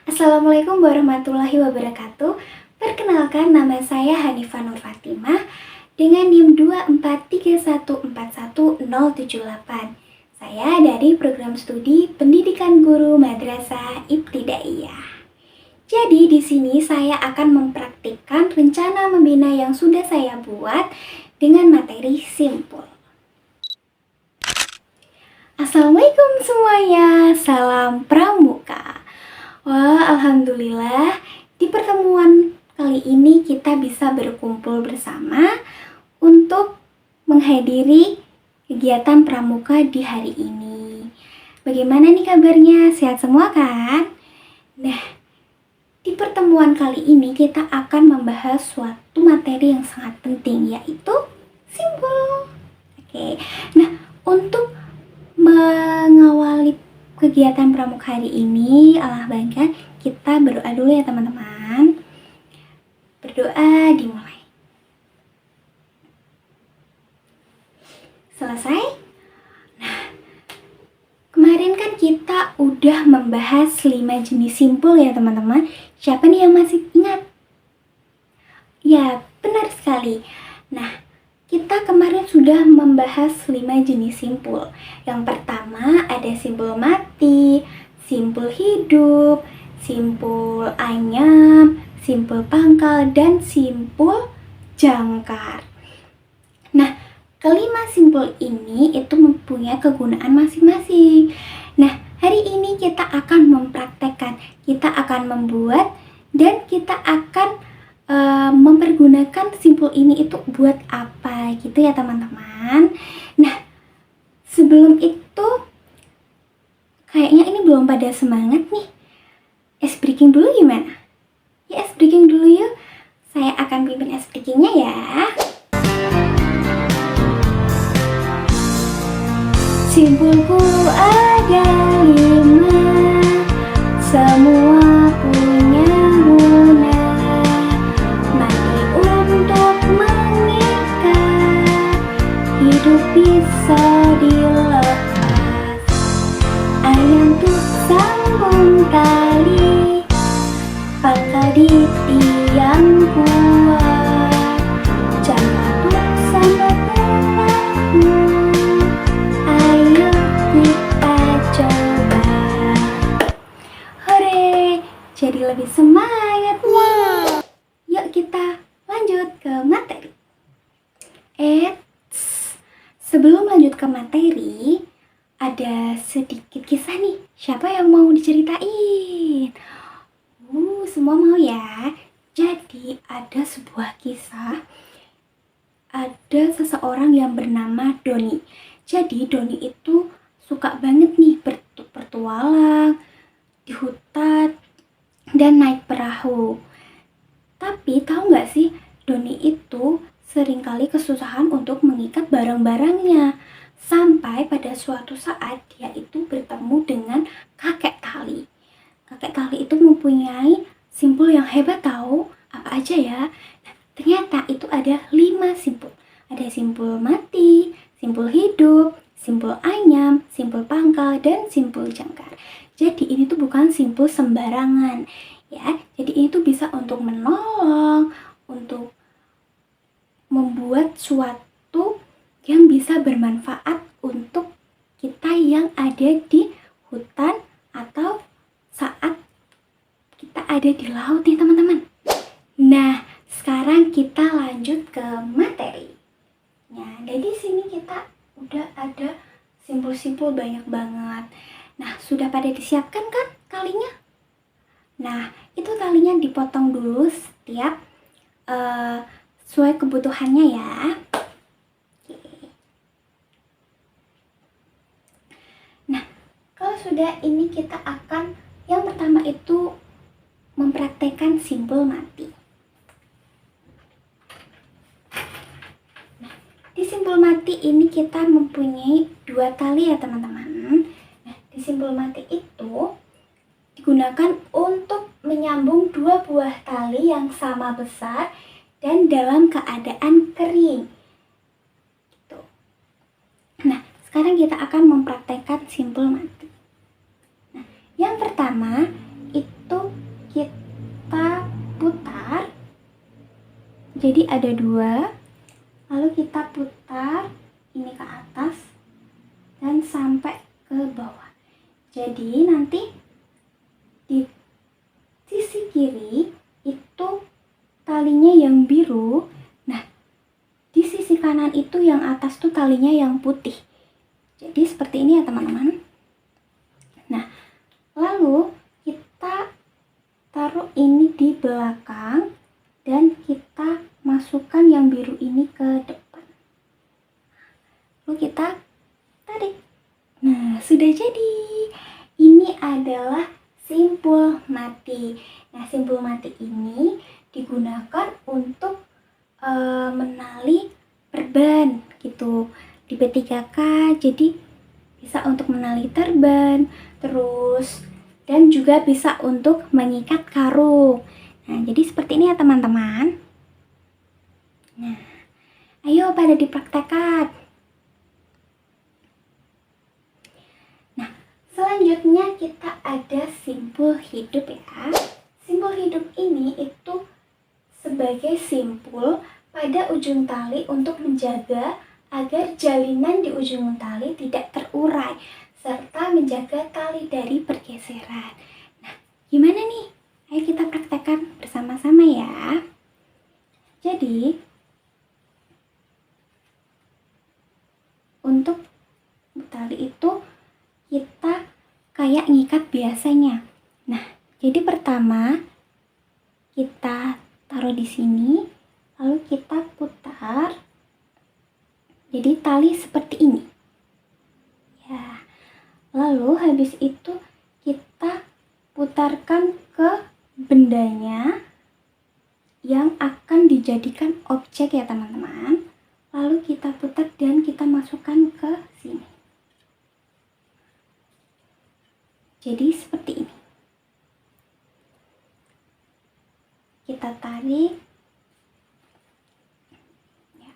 Assalamualaikum warahmatullahi wabarakatuh. Perkenalkan, nama saya Hanifah Nur Fatimah dengan NIM 243141078. Saya dari program studi Pendidikan Guru Madrasah Ibtidaiyah. Jadi di sini saya akan mempraktikkan rencana membina yang sudah saya buat dengan materi simpul. Assalamualaikum semuanya, salam pramuka. Wah, alhamdulillah di pertemuan kali ini kita bisa berkumpul bersama untuk menghadiri kegiatan pramuka di hari ini. Bagaimana nih kabarnya? Sehat semua kan? Nah, di pertemuan kali ini kita akan membahas suatu materi yang sangat penting, yaitu simpul. Oke, nah untuk mengawali kegiatan pramuka hari ini, Allah baikkan kita berdoa dulu ya teman-teman. Berdoa dimulai. Selesai? Nah, kemarin kan kita udah membahas 5 jenis simpul ya teman-teman. Siapa nih yang masih ingat? Ya, benar sekali. Nah, kita kemarin sudah membahas 5 jenis simpul. Yang pertama ada simpul mati, simpul hidup, simpul anyam, simpul pangkal, dan simpul jangkar. Nah, kelima simpul ini itu mempunyai kegunaan masing-masing. Nah, hari ini kita akan mempraktekkan, kita akan membuat, dan kita akan mempergunakan simpul ini itu buat apa gitu ya teman-teman. Nah, sebelum itu kayaknya ini belum pada semangat nih. Ice breaking dulu gimana? Ya, ice breaking dulu yuk. Saya akan pimpin ice breakingnya ya. Simpulku ada 5, semua punya guna. Hidup bisa dilepas, ayam untuk sambung tali, pangkal di tiang kuat, jangkar untuk sambat perahu. Ayo kita coba. Hore, jadi lebih semangat nih. Yuk kita lanjut ke materi. Sebelum lanjut ke materi, ada sedikit kisah nih. Siapa yang mau diceritain? Semua mau ya? Jadi ada sebuah kisah. Ada seseorang yang bernama Doni. Jadi Doni itu suka banget nih bertualang di hutan dan naik perahu. Tapi tahu nggak sih, Doni itu seringkali kesusahan untuk mengikat barang-barangnya. Sampai pada suatu saat dia itu bertemu dengan kakek tali. Kakek tali itu mempunyai simpul yang hebat tahu. Apa aja ya? Nah, ternyata itu ada 5 simpul. Ada simpul mati, simpul hidup, simpul anyam, simpul pangkal, dan simpul jangkar. Jadi ini tuh bukan simpul sembarangan. Ya, jadi ini tuh bisa untuk menolong, untuk membuat suatu yang bisa bermanfaat untuk kita yang ada di hutan atau saat kita ada di laut nih teman-teman. Nah, sekarang kita lanjut ke materi. Nah, dari sini kita udah ada simpul-simpul banyak banget. Nah, sudah pada disiapkan kan talinya? Nah, itu talinya dipotong dulu setiap sesuai kebutuhannya ya. Nah, kalau sudah ini kita akan yang pertama itu mempraktekkan simpul mati. Nah, di simpul mati ini kita mempunyai 2 tali ya teman-teman. Nah, di simpul mati itu digunakan untuk menyambung 2 buah tali yang sama besar dan dalam keadaan kering. Gitu. Nah, sekarang kita akan mempraktekkan simpul mati. Nah, yang pertama itu Jadi ada 2, lalu kita putar ini ke atas dan sampai ke bawah. Jadi nanti di sisi kiri itu talinya yang biru, nah di sisi kanan itu yang atas tuh talinya yang putih. Jadi seperti ini ya teman-teman. Nah, lalu kita taruh ini di belakang dan kita masukkan yang biru ini ke depan. Lalu kita tarik. Nah, sudah jadi. Ini adalah simpul mati. Nah, simpul mati ini digunakan untuk menali perban gitu di P3K. Jadi bisa untuk menali perban, terus dan juga bisa untuk mengikat karung. Nah, jadi seperti ini ya teman-teman. Nah, ayo pada dipraktekkan. Nah, selanjutnya kita ada simpul hidup ya. Simpul hidup ini itu sebagai simpul pada ujung tali untuk menjaga agar jalinan di ujung tali tidak terurai serta menjaga tali dari pergeseran. Nah, gimana nih? Ayo kita praktekkan bersama-sama ya. Jadi, untuk tali itu kita kayak ngikat biasanya. Nah, jadi pertama kita taruh di sini, lalu kita putar. Jadi tali seperti ini. Ya. Lalu habis itu kita putarkan ke bendanya yang akan dijadikan objek ya teman-teman. Lalu kita putar dan kita masukkan ke sini. Jadi seperti ini. Kita tarik. Ya.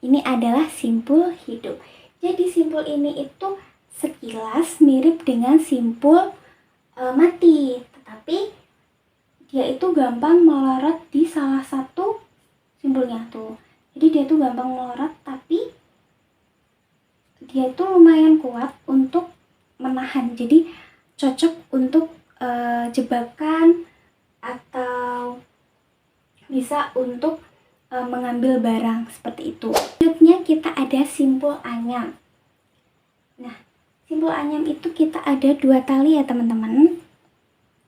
Ini adalah simpul hidup. Jadi simpul ini itu sekilas mirip dengan simpul mati, tetapi dia itu gampang melorot di salah satu simpulnya tuh. Jadi dia tuh gampang melorot, tapi dia itu lumayan kuat untuk menahan. Jadi cocok untuk jebakan atau bisa untuk mengambil barang seperti itu. Selanjutnya kita ada simpul anyam. Nah, simpul anyam itu kita ada 2 tali ya teman-teman.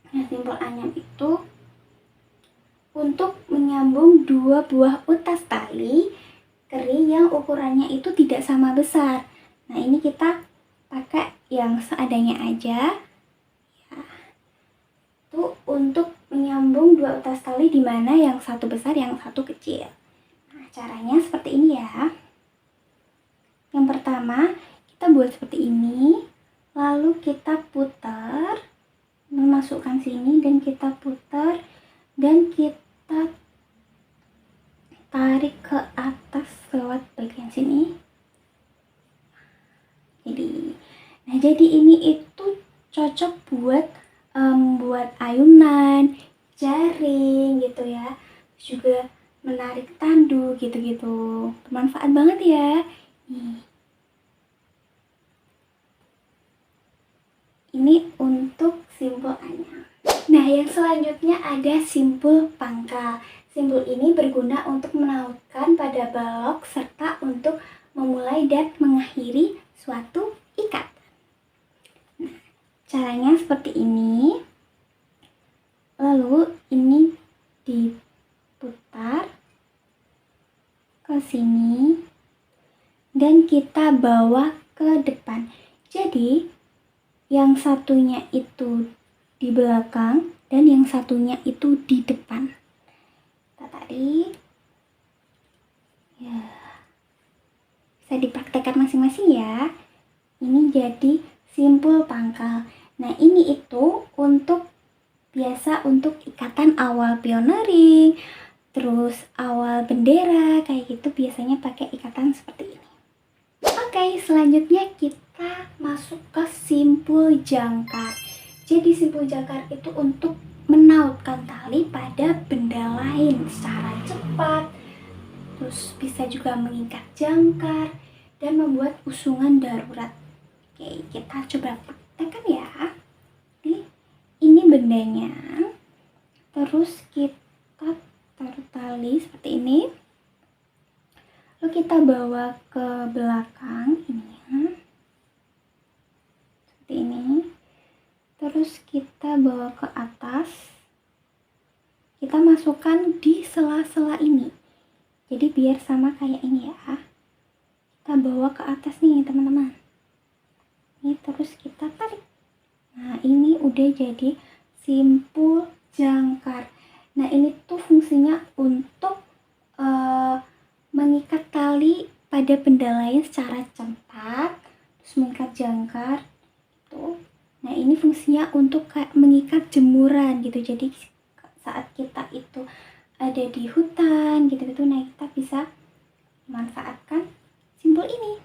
Nah, simpul anyam itu untuk menyambung 2 buah utas tali keri yang ukurannya itu tidak sama besar. Nah, ini kita pakai yang seadanya aja. Ya. Itu untuk menyambung 2 utas tali di mana yang satu besar, yang satu kecil. Nah, caranya seperti ini ya. Yang pertama, kita buat seperti ini, lalu kita putar, memasukkan sini dan kita putar dan kita tarik ke atas lewat bagian sini. Jadi ini itu cocok buat buat ayunan, jaring gitu ya, juga menarik tandu gitu-gitu. Bermanfaat banget ya. Nih. Ini untuk simpul anyam. Nah, yang selanjutnya ada simpul pangkal. Simpul ini berguna untuk menautkan pada balok serta untuk memulai dan mengakhiri suatu ikatan. Nah, caranya seperti ini. Lalu ini diputar ke sini dan kita bawa ke depan. Jadi yang satunya itu di belakang dan yang satunya itu di depan. Kita tarik. Ya. Bisa dipraktekkan masing-masing ya. Ini jadi simpul pangkal. Nah, ini itu untuk biasa untuk ikatan awal pioneering, terus awal bendera kayak gitu biasanya pakai ikatan seperti ini. Oke, selanjutnya kita masuk ke simpul jangkar. Jadi simpul jangkar itu untuk menautkan tali pada benda lain secara cepat, terus bisa juga mengikat jangkar, dan membuat usungan darurat. Oke, kita coba praktekkan ya. Ini bendanya, terus kita taruh tali seperti ini, lalu kita bawa ke belakang ininya seperti ini, terus kita bawa ke atas, kita masukkan di sela-sela ini, jadi biar sama kayak ini ya. Kita bawa ke atas nih teman-teman, ini terus kita tarik. Nah ini udah jadi simpul jangkar. Nah ini tuh fungsinya untuk mengikat tali pada benda lain secara cepat, terus mengikat jangkar tuh. Nah ini fungsinya untuk kayak mengikat jemuran gitu, jadi saat kita itu ada di hutan gitu-gitu, nah kita bisa memanfaatkan simpul ini.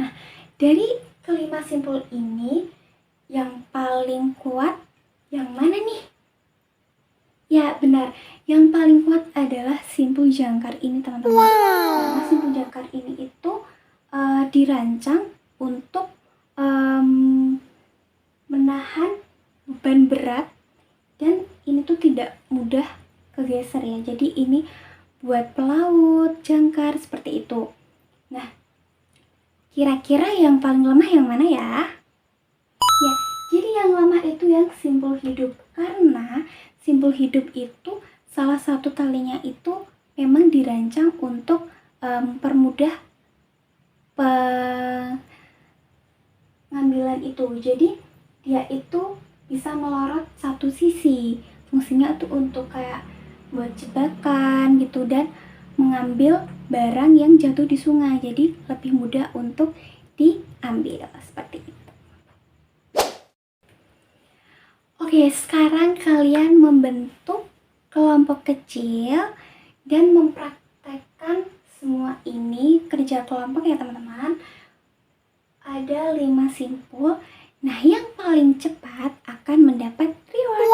Nah dari kelima simpul ini yang paling kuat yang mana nih? Ya benar, yang paling kuat adalah simpul jangkar ini teman-teman. Karena simpul jangkar ini itu dirancang untuk menahan beban berat, dan ini tuh tidak mudah kegeser ya. Jadi ini buat pelaut, jangkar seperti itu. Nah, kira-kira yang paling lemah yang mana ya? Ya, jadi yang lemah itu yang simpul hidup, karena simpul hidup itu salah satu talinya itu memang dirancang untuk mempermudah pengambilan itu. Jadi dia itu bisa melorot satu sisi, fungsinya tuh untuk kayak buat jebakan gitu, dan mengambil barang yang jatuh di sungai, jadi lebih mudah untuk diambil seperti itu. Oke, sekarang kalian membentuk kelompok kecil dan mempraktekkan semua ini kerja kelompok ya teman-teman. Ada 5 simpul. Nah, yang paling cepat akan mendapat reward.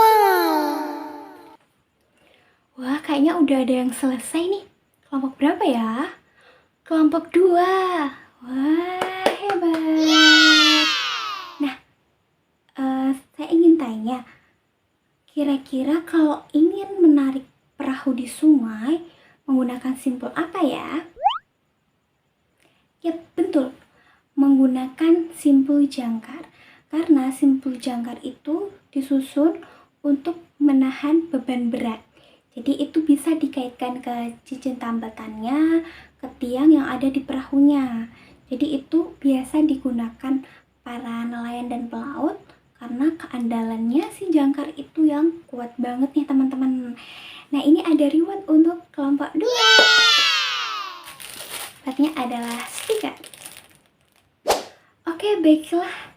Wah, kayaknya udah ada yang selesai nih. Kelompok berapa ya? Kelompok 2. Wah, hebat. Nah, saya ingin tanya, kira-kira kalau ingin menarik perahu di sungai, menggunakan simpul apa ya? Ya, betul. Menggunakan simpul jangkar. Karena simpul jangkar itu disusun untuk menahan beban berat. Jadi itu bisa dikaitkan ke cincin tambatannya, ke tiang yang ada di perahunya. Jadi itu biasa digunakan para nelayan dan pelaut karena keandalannya si jangkar itu yang kuat banget nih teman-teman. Nah ini ada reward untuk kelompok 2. Tempatnya adalah stiker. Oke, baiklah.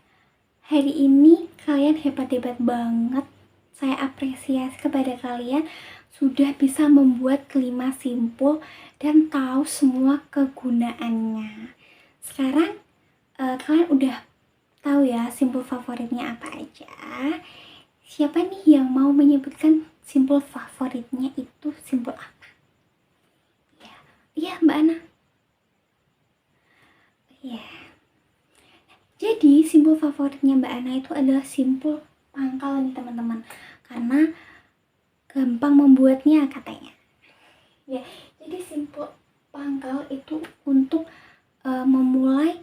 Hari ini kalian hebat-hebat banget. Saya apresiasi kepada kalian sudah bisa membuat 5 simpul dan tahu semua kegunaannya. Sekarang kalian udah tahu ya simpul favoritnya apa aja. Siapa nih yang mau menyebutkan simpul favoritnya itu simpul apa? Iya, Mbak Ana. Iya. Jadi simpul favoritnya Mbak Ana itu adalah simpul pangkal nih teman-teman, karena gampang membuatnya katanya. Ya, jadi simpul pangkal itu untuk memulai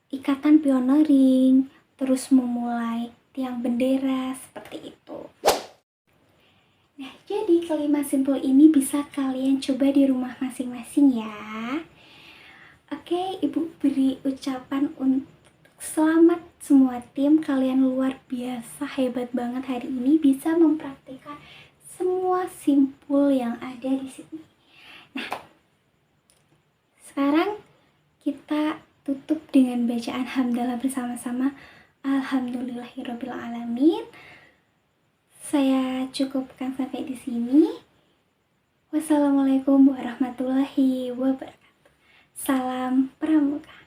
ikatan pioneering, terus memulai tiang bendera seperti itu. Nah, jadi kelima simpul ini bisa kalian coba di rumah masing-masing ya. Oke, Ibu beri ucapan untuk selamat semua tim, kalian luar biasa, hebat banget hari ini bisa mempraktikkan semua simpul yang ada di sini. Nah, sekarang kita tutup dengan bacaan hamdalah bersama-sama. Alhamdulillahirobbilalamin. Saya cukupkan sampai di sini. Wassalamualaikum warahmatullahi wabarakatuh. Salam Pramuka.